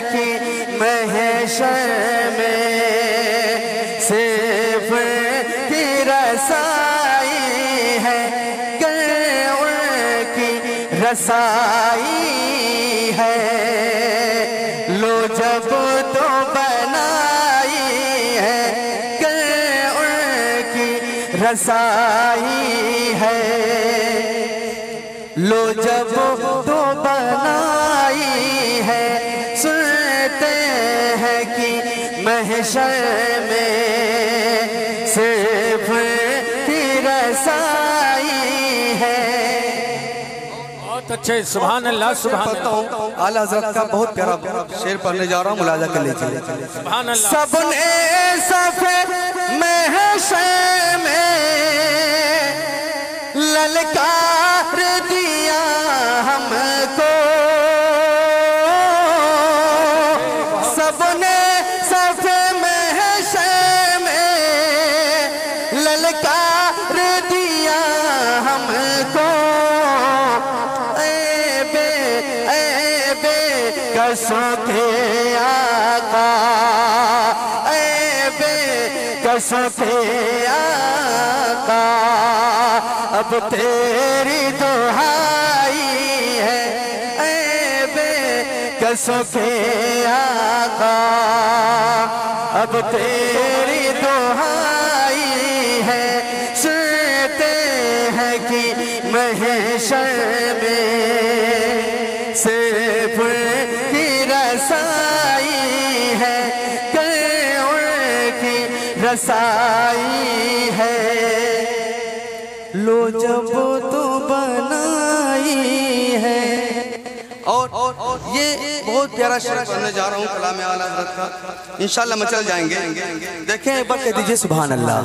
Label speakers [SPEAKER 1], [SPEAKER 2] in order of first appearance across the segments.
[SPEAKER 1] کہ محشر میں صرف کی رسائی ہے، کہ ان کی رسائی ہے۔ لو جب تو بنائی ہے، کہ ان کی رسائی ہے۔ لو جب تو بنائی ہے، سنتے ہیں کہ محشر میں صرف کی رسائی ہے۔
[SPEAKER 2] بہت اچھے، سبحان اللہ سبحان اللہ۔
[SPEAKER 1] اعلیٰ حضرت کا بہت پیارا شعر پڑھنے جا رہا ہوں، ملاحظہ کر لیجیے۔
[SPEAKER 2] سبحان اللہ۔
[SPEAKER 1] سب نے صفِ محشر میں للکار دیا ہم کو، سب نے صفِ محشر میں للکار دیا ہم کو۔ کسوں کے آقا، اے بے کسوں کے آقا، اب تیری دہائی ہے، اے بے کسوں کے آقا، اب تیری دہائی ہے۔ سنتے ہیں کہ محشر میں صرف کی رسائی ہے، کہ ان کی رسائی ہے۔ لو جب تو بنائی ہے۔ اور یہ بہت پیارا شعر پڑھنے جا رہا ہوں کلام اعلیٰ حضرت کا، انشاءاللہ مچل جائیں گے۔ دیکھیں ایک بار کہہ دیجئے سبحان اللہ،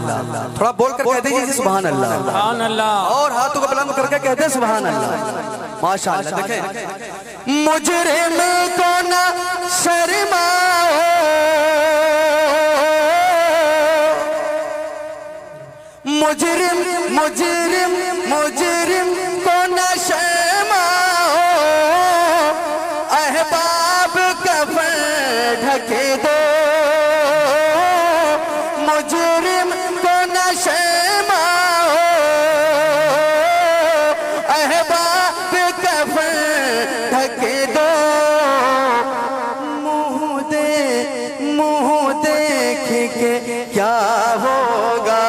[SPEAKER 1] تھوڑا بول کر کہہ دیجئے سبحان اللہ،
[SPEAKER 2] سبحان اللہ،
[SPEAKER 1] اور ہاتھوں کو بلند کر کے کہہ دیں سبحان اللہ۔ ماشاءاللہ۔ دیکھیں مجرم کو نہ شرماؤ، مجرم مجرم مجرم کو نہ شرماؤ، احباب کفن ڈھکے دو، مجرم کو نہ شرماؤ، احباب کفن ڈھکے دو۔ منہ دیکھ کے کیا ہوگا،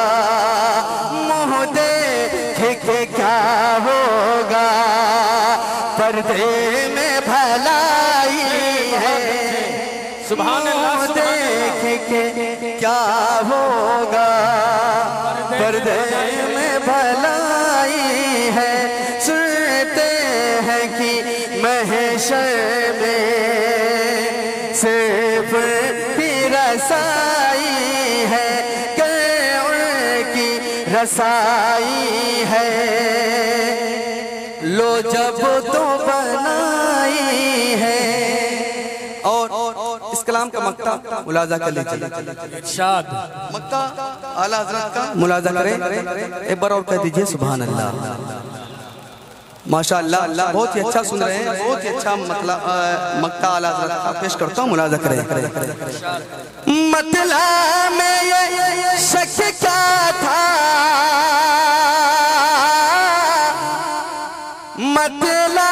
[SPEAKER 1] منہ دیکھ کے کیا ہوگا، پردے میں بھلائی ہے۔
[SPEAKER 2] سبحان اللہ،
[SPEAKER 1] منہ دیکھ کے کیا ہوگا، پردے میں بھلائی ہے۔ سنتے ہیں کہ محشر میں صرف کی رسائی ہے، کہ ان کی رسائی ہے۔ لو جب تو بنائی ہے۔ اور اس کلام کا مقطع ملاحظہ کر لیجیے،
[SPEAKER 2] ارشاد
[SPEAKER 1] مقطع اعلیٰ حضرت کا ملاحظہ کریں، ایک بار اور کہہ دیجئے سبحان اللہ۔ ماشاءاللہ، بہت ہی اچھا سن رہے ہیں، بہت ہی اچھا مقطع اعلیٰ حضرت کا پیش کرتا ہوں، ملاحظہ کریں۔ مطلع میں یہ شک کیا تھا، مطلع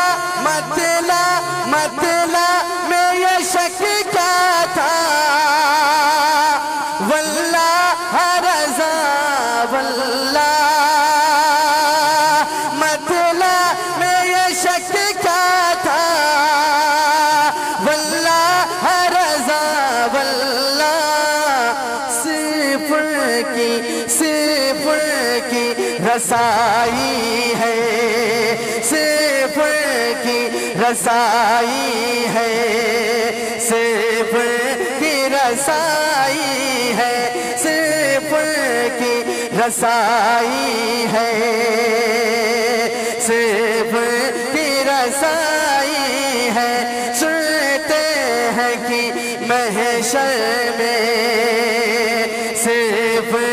[SPEAKER 1] میں یہ شک کیا تھا، واللہ رضا واللہ، مطلع میں یہ شک کیا تھا، واللہ رضا واللہ، صفر کی رسائی ہے، صفر کی رسائی ہے، صفر کی رسائی ہے، صفر کی رسائی ہے، صفر کی رسائی ہے۔ سنتے ہیں کہ محشر میں صفر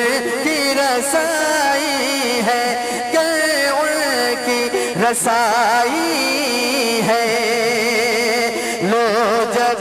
[SPEAKER 1] کی رسائی ہے، کہ ان کی رسائی ہے۔ لو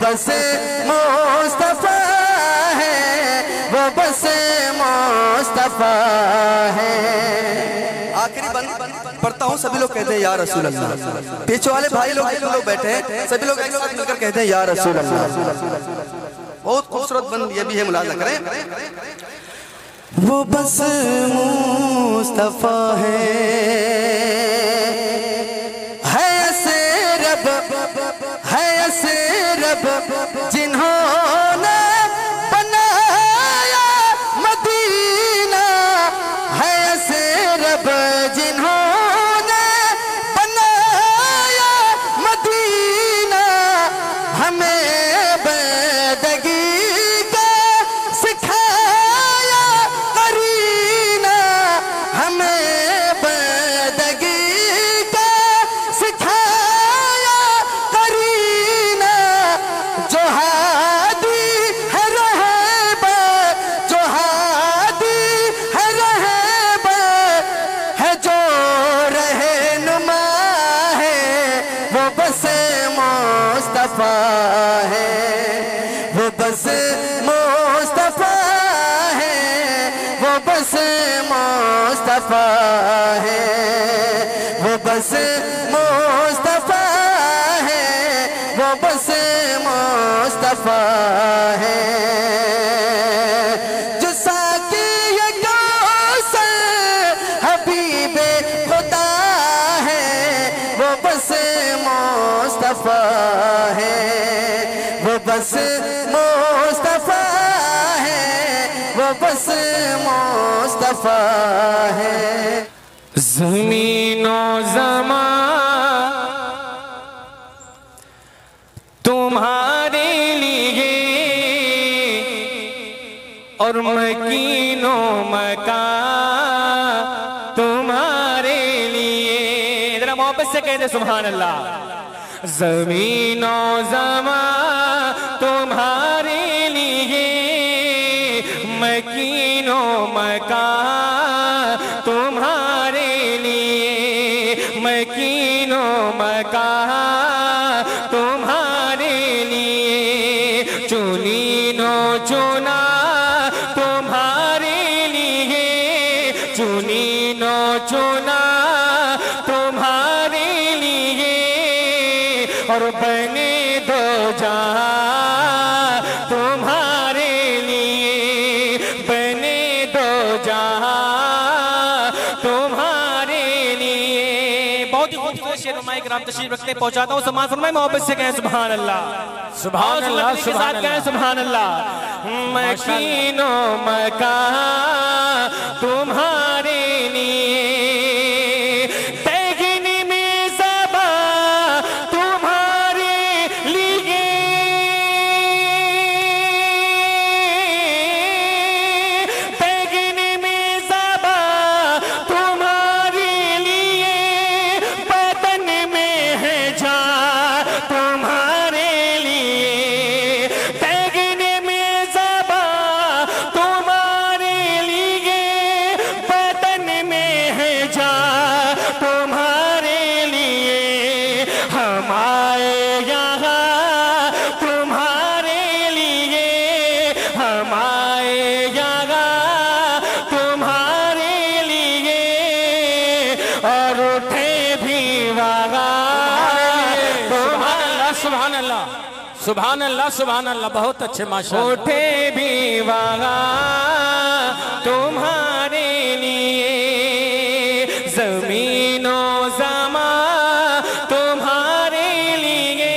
[SPEAKER 1] بس مصطفیٰ ہے، وہ بس مصطفیٰ ہے۔ آخری بند پڑھتا ہوں، سبھی لوگ کہتے ہیں یا رسول اللہ۔ پیچھے والے بھائی لوگ لوگ بیٹھے ہیں، سبھی لوگ ایک ساتھ مل کر کہتے ہیں یا رسول اللہ۔ بہت خوبصورت بند یہ بھی ہے، ملاحظہ کریں۔ وہ بس مصطفیٰ ہے ایسے رب، ہے ایسے رب جنہوں نے بنایا مدینہ، ہے ایسے رب جنہوں نے بنایا مدینہ، ہمیں بندگی کا سکھایا قرینہ، ہمیں بندگی کا سکھایا قرینہ، جو ہادی ہے رہبر، جو ہادی ہے رہبر ہے، جو رہنما ہے، وہ بس مصطفیٰ ہے، وہ بس مصطفیٰ ہے، وہ بس مصطفیٰ ہے، وہ بس مصطفیٰ ہے، وہ بس مصطفیٰ ہے۔ جو ساقی کوثر حبیب خدا ہے، وہ بس مصطفیٰ ہے، وہ بس مصطفیٰ ہے، وہ بس مصطفیٰ ہے۔
[SPEAKER 2] زمین و زمان تمہارے لیے، اور مکین و مکان تمہارے لیے۔ ذرا محبت سے کہتے سبحان اللہ۔ زمین و زمان تمہارے لیے، مکین و مکان تمہارے لیے، مکین و مکان تمہارے لیے، چنین و چنا تمہارے لیے، چنین و چنا تمہارے لیے، اور بنے دو جہاں تمہارے لیے، بنے دو جہاں تمہارے لیے۔ بہت ہی خوبصورت شعر علماء کرام تشریف رکھتے پہنچاتا ہوں، سماعت فرمائیں، محبت سے کہیں سبحان اللہ، سبحان اللہ، سبحان اللہ، سبحان اللہ۔ مکین و مکان تمہارے لیے، سبحان اللہ، سبحان اللہ، بہت اچھے ماشاءاللہ۔ اٹھے بھی وہاں تمہارے لیے، زمین و زمان تمہارے لیے،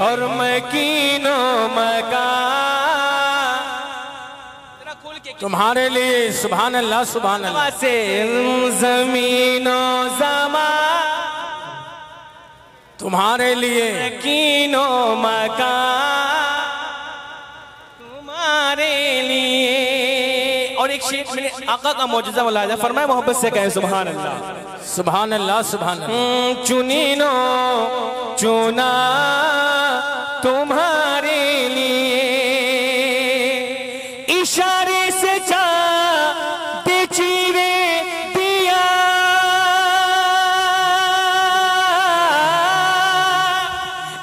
[SPEAKER 2] اور مکین و مکان تمہارے لیے۔ سبحان اللہ، سبحان اللہ۔ سے زمین و زمان تمہارے لیے، مکین و مکان تمہارے لیے۔ اور ایک شیخ میں آقا کا معجزہ ملاحظہ فرمائے، محبت سے کہیں سبحان اللہ، سبحان اللہ، سبحان اللہ۔ چنین و چنا تمہارے لیے، اشارے سے چاند چیرے دیا،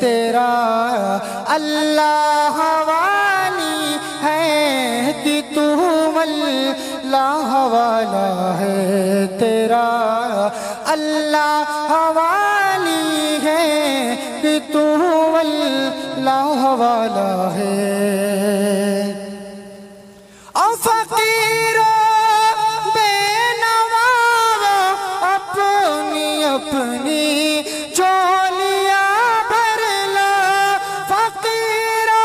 [SPEAKER 3] تیرا اللہ والی ہے کہ تو اللہ والا ہے تیرا اللہ والی ہے کہ تو اللہ والا ہے او فقیرو بے نوا اپنی اپنی جولیاں بھر لا فقیرو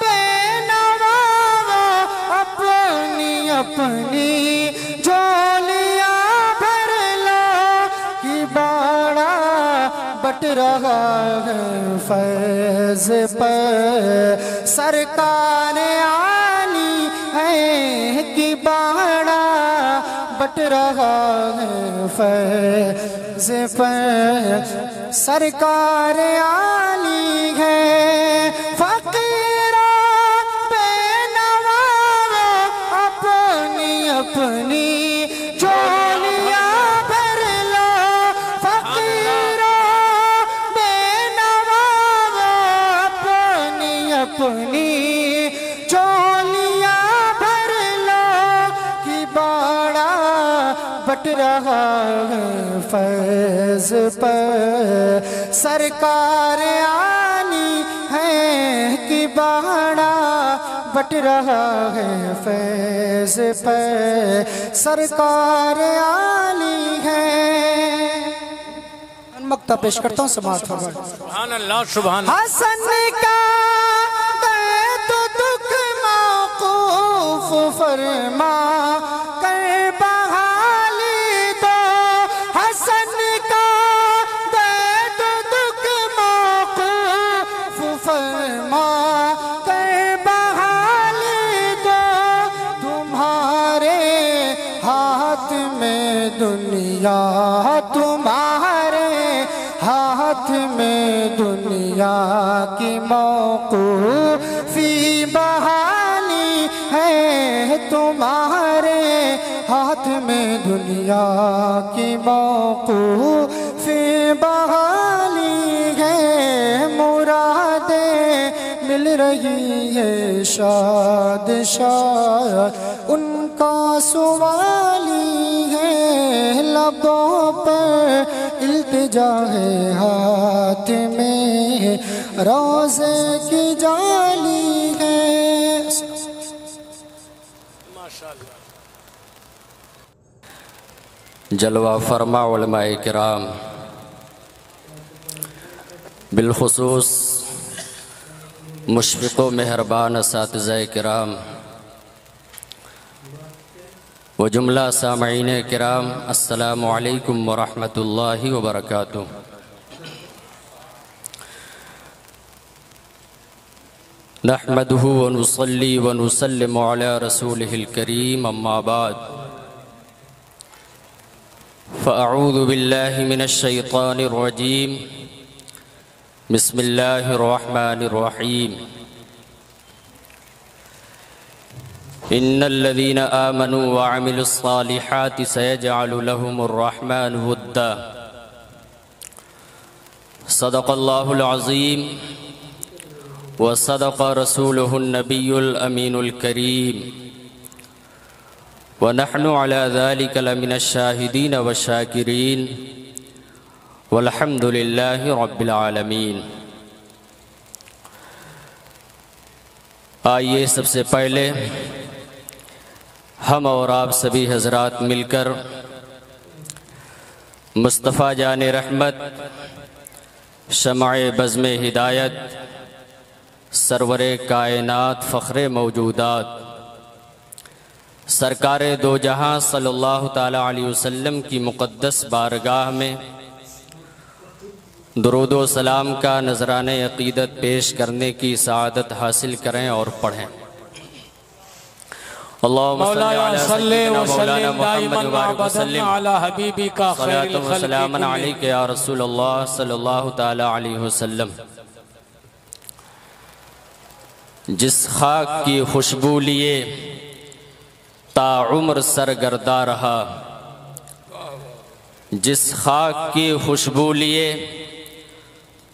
[SPEAKER 3] بے نوا اپنی اپنی جولیاں بھر لا کہ باڑا بٹ رہا ہے فیض پر سرکار عالی ہے کہ باڑا بٹ رہا ہے فیض پر سرکار عالی ہے فقیروں بے نوا اپنی اپنی جولیاں بھر لا فقیروں بے نوا اپنی اپنی جولیاں بھر لا کہ باڑا بٹ رہا ہے فیض پر سرکار عالی ہے کہ باڑا بٹ رہا ہے فیض پر سرکار عالی ہے مقطع پیش کرتا ہوں سماعت فرمائیں
[SPEAKER 2] سبحان اللہ سبحان
[SPEAKER 3] حسن کا دے تو دکھ موقوف فرما کر بحالی دو حسن کا دے تو دکھ موقوف فرما کر بحالی دو تمہارے ہاتھ میں دنیا تمہارے ہاتھ میں دنیا کی موقوفی بحالی ہے تمہارے ہاتھ میں دنیا کی موقوفی بحالی ہے مرادیں مل رہی ہے شاد شاد ان کا سوالی ہے لبوں پر التجا ہے ہاتھ میں روزے کی جالی ہے
[SPEAKER 4] جلوہ فرما علماء کرام بالخصوص مشفق و مہربان اساتذہ کرام و جملہ سامعین کرام السلام علیکم ورحمۃ اللہ وبرکاتہ نحمده ونصلي ونسلم على رسوله الكريم اما بعد فأعوذ بالله من الشيطان الرجيم بسم الله الرحمن الرحيم إن الذين آمنوا وعملوا الصالحات سيجعل لهم الرحمن ودا صدق الله العظيم وصدق رسوله النبي الأمين الكريم ونحن على ذلك لمن الشاهدين والشاكرين والحمد لله رب العالمين آئیے سب سے پہلے ہم اور آپ سبھی حضرات مل کر مصطفیٰ جان رحمت شمع بزم ہدایت سرور کائنات فخر موجودات سرکار دو جہاں صلی اللہ تعالی علیہ وسلم کی مقدس بارگاہ میں درود و سلام کا نذرانہ عقیدت پیش کرنے کی سعادت حاصل کریں اور پڑھیں اللہم صلی علی مولانا محمد وسلم
[SPEAKER 2] علی حبیبی کا خیر
[SPEAKER 4] صلاۃ و
[SPEAKER 2] الخلق
[SPEAKER 4] سلام علیک یا رسول اللہ صلی اللہ تعالی علیہ وسلم جس خاک کی خوشبو لیے تا عمر سرگردہ رہا جس خاک کی خوشبو لیے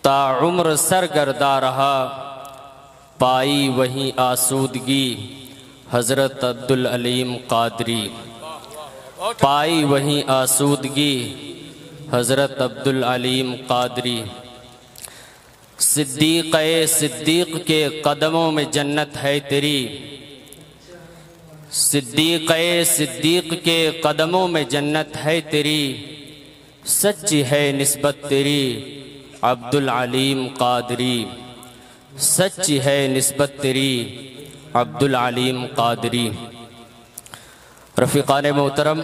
[SPEAKER 4] تا عمر سرگردہ رہا، پائی وہیں آسودگی حضرت عبدالعلیم قادری، پائی وہیں آسودگی حضرت عبدالعلیم قادری۔ صدیق صدیق کے قدموں میں جنت ہے تیری، صدیق صدیق کے قدموں میں جنت ہے تیری، سچی ہے نسبت تیری عبدالعلیم قادری، سچی ہے نسبت تیری عبدالعلیم قادری۔ رفیقان محترم،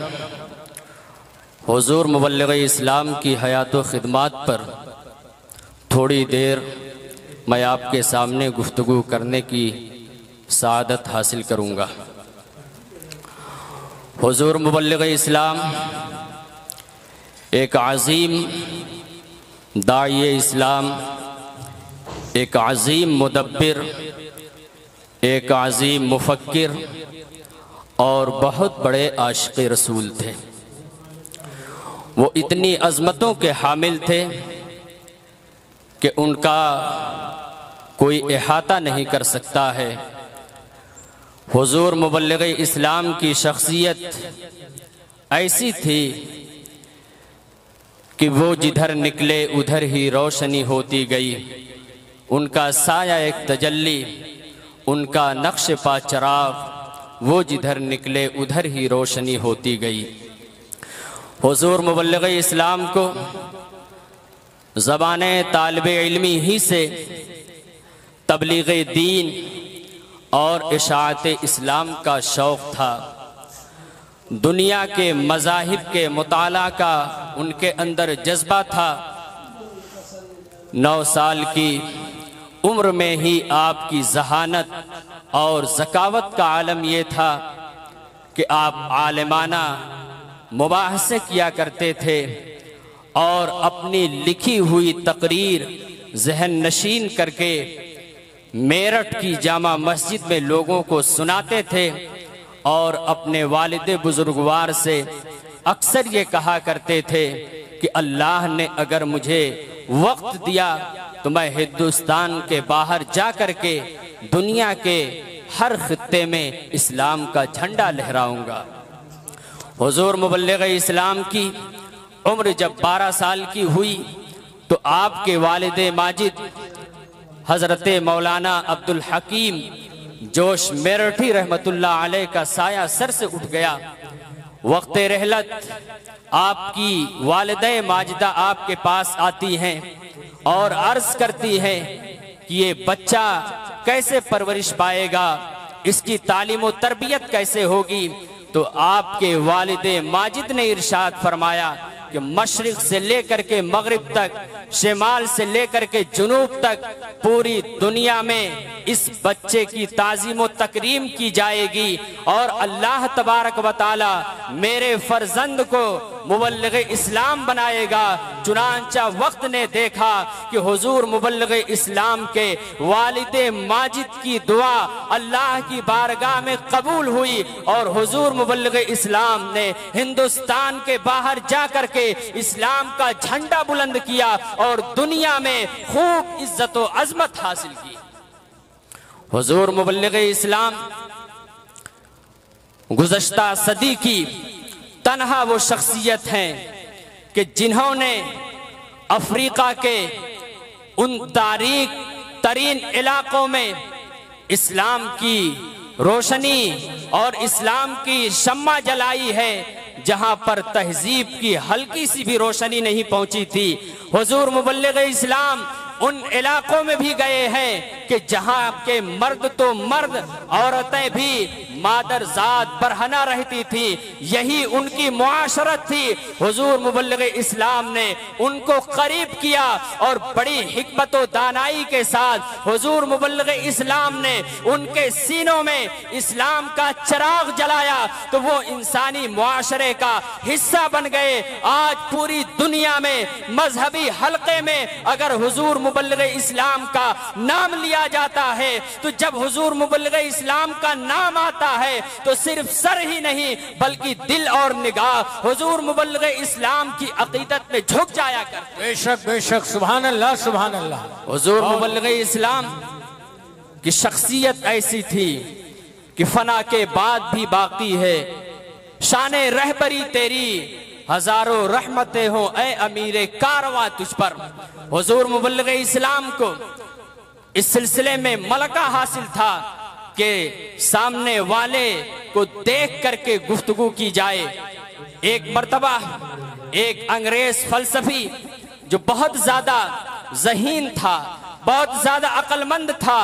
[SPEAKER 4] حضور مبلغ اسلام کی حیات و خدمات پر تھوڑی دیر میں آپ کے سامنے گفتگو کرنے کی سعادت حاصل کروں گا۔ حضور مبلغ اسلام ایک عظیم داعی اسلام، ایک عظیم مدبر، ایک عظیم مفکر اور بہت بڑے عاشق رسول تھے۔ وہ اتنی عظمتوں کے حامل تھے کہ ان کا کوئی احاطہ نہیں کر سکتا ہے۔ حضور مبلغ اسلام کی شخصیت ایسی تھی کہ وہ جدھر نکلے ادھر ہی روشنی ہوتی گئی، ان کا سایہ ایک تجلی، ان کا نقش پا چراغ، وہ جدھر نکلے ادھر ہی روشنی ہوتی گئی۔ حضور مبلغ اسلام کو زبان طالب علمی ہی سے تبلیغ دین اور اشاعت اسلام کا شوق تھا۔ دنیا کے مذاہب کے مطالعہ کا ان کے اندر جذبہ تھا۔ 9 سال کی عمر میں ہی آپ کی ذہانت اور ذکاوت کا عالم یہ تھا کہ آپ عالمانہ مباحثے کیا کرتے تھے اور اپنی لکھی ہوئی تقریر ذہن نشین کر کے میرٹھ کی جامع مسجد میں لوگوں کو سناتے تھے اور اپنے والد بزرگوار سے اکثر یہ کہا کرتے تھے کہ اللہ نے اگر مجھے وقت دیا تو میں ہندوستان کے باہر جا کر کے دنیا کے ہر خطے میں اسلام کا جھنڈا لہراؤں گا۔ حضور مبلغ اسلام کی عمر جب 12 سال کی ہوئی تو آپ کے والد ماجد حضرت مولانا عبدالحکیم جوش میرٹھی رحمت اللہ علیہ کا سایہ سر سے اٹھ گیا۔ وقت رحلت آپ کی والدہ ماجدہ آپ کے پاس آتی ہیں اور عرض کرتی ہیں کہ یہ بچہ کیسے پرورش پائے گا، اس کی تعلیم و تربیت کیسے ہوگی؟ تو آپ کے والد ماجد نے ارشاد فرمایا کہ مشرق سے لے کر کے مغرب تک، شمال سے لے کر کے جنوب تک پوری دنیا میں اس بچے کی تعظیم و تکریم کی جائے گی اور اللہ تبارک و تعالی میرے فرزند کو مبلغ اسلام بنائے گا۔ چنانچہ وقت نے دیکھا کہ حضور مبلغ اسلام کے والد ماجد کی دعا اللہ کی بارگاہ میں قبول ہوئی اور حضور مبلغ اسلام نے ہندوستان کے باہر جا کر کے اسلام کا جھنڈا بلند کیا اور دنیا میں خوب عزت و عظمت حاصل کی۔ حضور مبلغ اسلام گزشتہ صدی کی تنہا وہ شخصیت ہیں کہ جنہوں نے افریقہ کے ان تاریک ترین علاقوں میں اسلام کی روشنی اور اسلام کی شمع جلائی ہے جہاں پر تہذیب کی ہلکی سی بھی روشنی نہیں پہنچی تھی۔ حضور مبلغ اسلام ان علاقوں میں بھی گئے ہیں کہ جہاں کے مرد تو مرد، عورتیں بھی مادر ذات برہنہ رہتی تھی، یہی ان کی معاشرت تھی۔ حضور مبلغ اسلام نے ان کو قریب کیا اور بڑی حکمت و دانائی کے ساتھ حضور مبلغ اسلام نے ان کے سینوں میں اسلام کا چراغ جلایا تو وہ انسانی معاشرے کا حصہ بن گئے۔ آج پوری دنیا میں مذہبی حلقے میں اگر حضور مبلغ اسلام کا نام لیا دیا جاتا ہے تو جب حضور مبلغ اسلام کا نام آتا ہے تو صرف سر ہی نہیں بلکہ دل اور نگاہ حضور مبلغ اسلام کی عقیدت میں جھک جایا کرتے.
[SPEAKER 2] بے شک سبحان اللہ سبحان اللہ.
[SPEAKER 4] حضور مبلغ اسلام کی شخصیت ایسی تھی کہ فنا کے بعد بھی باقی ہے. شان رہبری تیری ہزاروں رحمتیں ہوں اے امیر کارواں تجھ پر. حضور مبلغ اسلام کو اس سلسلے میں ملکہ حاصل تھا کہ سامنے والے کو دیکھ کر کے گفتگو کی جائے. ایک مرتبہ ایک انگریز فلسفی جو بہت زیادہ ذہین تھا، بہت زیادہ عقل مند تھا،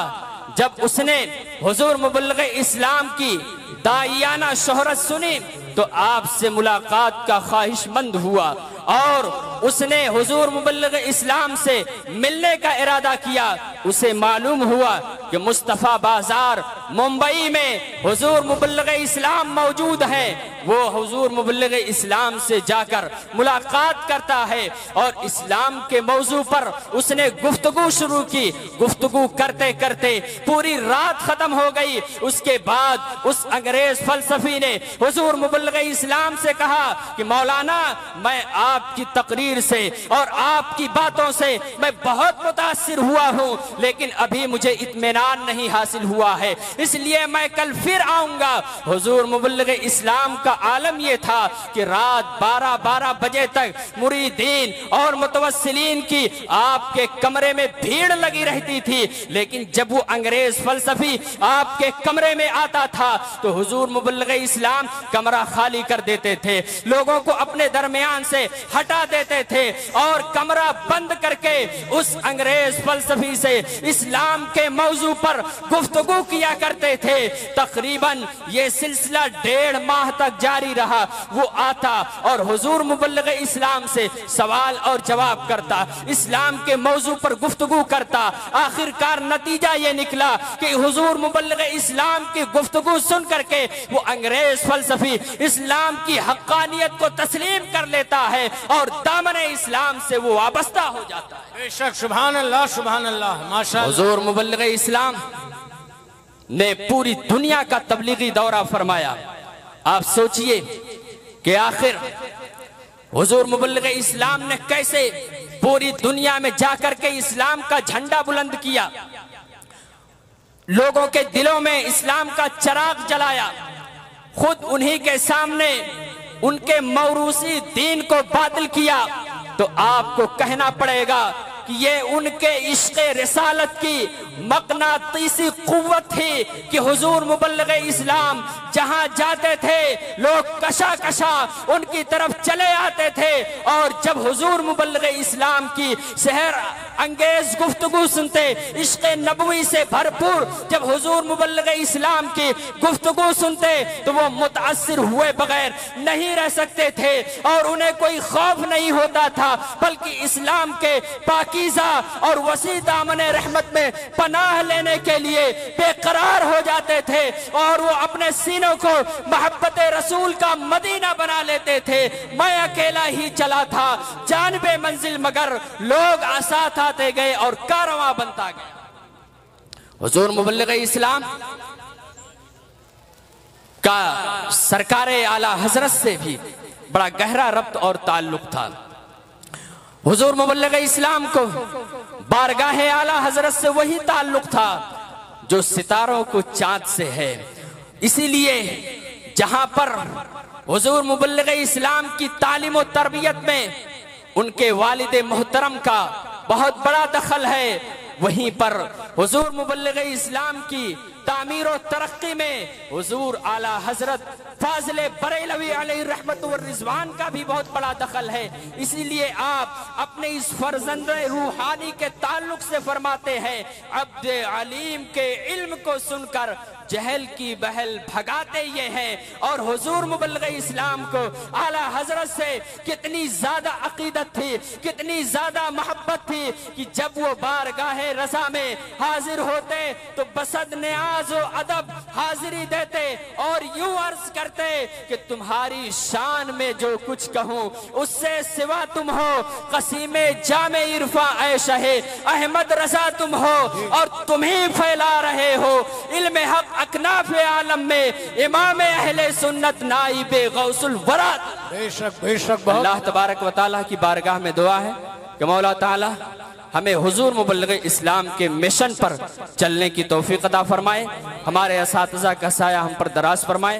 [SPEAKER 4] جب اس نے حضور مبلغ اسلام کی داعیانہ شہرت سنی تو آپ سے ملاقات کا خواہش مند ہوا اور اس نے حضور مبلغ اسلام سے ملنے کا ارادہ کیا. اسے معلوم ہوا کہ مصطفیٰ بازار ممبئی میں حضور مبلغ اسلام موجود ہے. وہ حضور مبلغ اسلام سے جا کر ملاقات کرتا ہے اور اسلام کے موضوع پر اس نے گفتگو شروع کی. گفتگو کرتے کرتے پوری رات ختم ہو گئی. اس کے بعد اس انگریز فلسفی نے حضور مبلغ اسلام سے کہا کہ مولانا میں آپ کی تقریر سے اور آپ کی باتوں سے میں بہت متاثر ہوا ہوں لیکن ابھی مجھے اطمینان نہیں حاصل ہوا ہے، اس لیے میں کل پھر آؤں گا. حضور مبلغ اسلام کا عالم یہ تھا کہ رات 12 بجے تک مریدین اور متوسلین کی آپ کے کمرے میں بھیڑ لگی رہتی تھی. لیکن جب وہ انگریز فلسفی آپ کے کمرے میں آتا تھا تو حضور مبلغ اسلام کمرہ خالی کر دیتے تھے، لوگوں کو اپنے درمیان سے ہٹا دیتے تھے اور کمرہ بند کر کے اس انگریز فلسفی سے اسلام کے موضوع پر گفتگو کیا کرتے تھے. تقریباً یہ سلسلہ 1.5 ماہ تک جاری رہا. وہ آتا اور حضور مبلغ اسلام سے سوال اور جواب کرتا، اسلام کے موضوع پر گفتگو کرتا. آخرکار نتیجہ یہ نکلا کہ حضور مبلغ اسلام کی گفتگو سن کر کے وہ انگریز فلسفی اسلام کی حقانیت کو تسلیم کر لیتا ہے اور دامن اسلام سے وہ وابستہ ہو جاتا ہے.
[SPEAKER 2] بے شک سبحان اللہ ماشاءاللہ.
[SPEAKER 4] حضور مبلغ اسلام نے پوری دنیا کا تبلیغی دورہ فرمایا. آپ سوچئے کہ آخر حضور مبلغ اسلام نے کیسے پوری دنیا میں جا کر کے اسلام کا جھنڈا بلند کیا، لوگوں کے دلوں میں اسلام کا چراغ جلایا. خود انہی کے سامنے ان کے موروثی دین کو باطل کیا. تو آپ کو کہنا پڑے گا کہ یہ ان کے عشق رسالت کی مقناطیسی قوت تھی کہ حضور مبلغ اسلام جہاں جاتے تھے لوگ کشا کشا ان کی طرف چلے آتے تھے. اور جب حضور مبلغ اسلام کی سحر انگیز گفتگو سنتے، عشق نبوی سے بھرپور جب حضور مبلغ اسلام کی گفتگو سنتے تو وہ متاثر ہوئے بغیر نہیں رہ سکتے تھے اور انہیں کوئی خوف نہیں ہوتا تھا بلکہ اسلام کے پاکیزہ اور وسیع دامن رحمت میں پناہ لینے کے لیے بے قرار ہو جاتے تھے اور وہ اپنے سینوں کو محبت رسول کا مدینہ بنا لیتے تھے. میں اکیلا ہی چلا تھا جانب منزل مگر لوگ آسات آتے گئے اور کارواں بنتا گیا. حضور مبلغ اسلام کا سرکار اعلیٰ حضرت سے بھی بڑا گہرا ربط اور تعلق تھا. حضور مبلغ اسلام کو بارگاہ اعلیٰ حضرت سے وہی تعلق تھا جو ستاروں کو چاند سے ہے. اسی لیے جہاں پر حضور مبلغ اسلام کی تعلیم و تربیت میں ان کے والد محترم کا بہت بڑا دخل ہے، وہیں پر حضور مبلغ اسلام کی تعمیر و ترقی میں حضور اعلیٰ حضرت فاضل بریلوی علیہ رحمت و رضوان کا بھی بہت بڑا دخل ہے. اسی لیے آپ اپنے اس فرزند روحانی کے تعلق سے فرماتے ہیں عبد علیم کے علم کو سن کر جہل کی بہل بھگاتے یہ ہیں. اور حضور مبلغ اسلام کو اعلیٰ حضرت سے کتنی زیادہ عقیدت تھی، کتنی زیادہ محبت تھی کہ جب وہ بارگاہ رضا میں حاضر ہوتے تو بسد نیاز و ادب حاضری دیتے اور یوں عرض کرتے کہ تمہاری شان میں جو کچھ کہوں اس سے سوا تم ہو، قسیم جامع عرفاں اے شہ احمد رضا تم ہو اور تم ہی پھیلا رہے ہو علم حق اکناف عالم میں، امام اہل سنت نائب غوث الورا۔
[SPEAKER 2] بے شک بہت
[SPEAKER 4] اللہ تبارک و تعالیٰ کی بارگاہ میں دعا ہے کہ مولا تعالیٰ ہمیں حضور مبلغ اسلام کے مشن پر چلنے کی توفیق عطا فرمائے، ہمارے اساتذہ کا سایہ ہم پر دراز فرمائے۔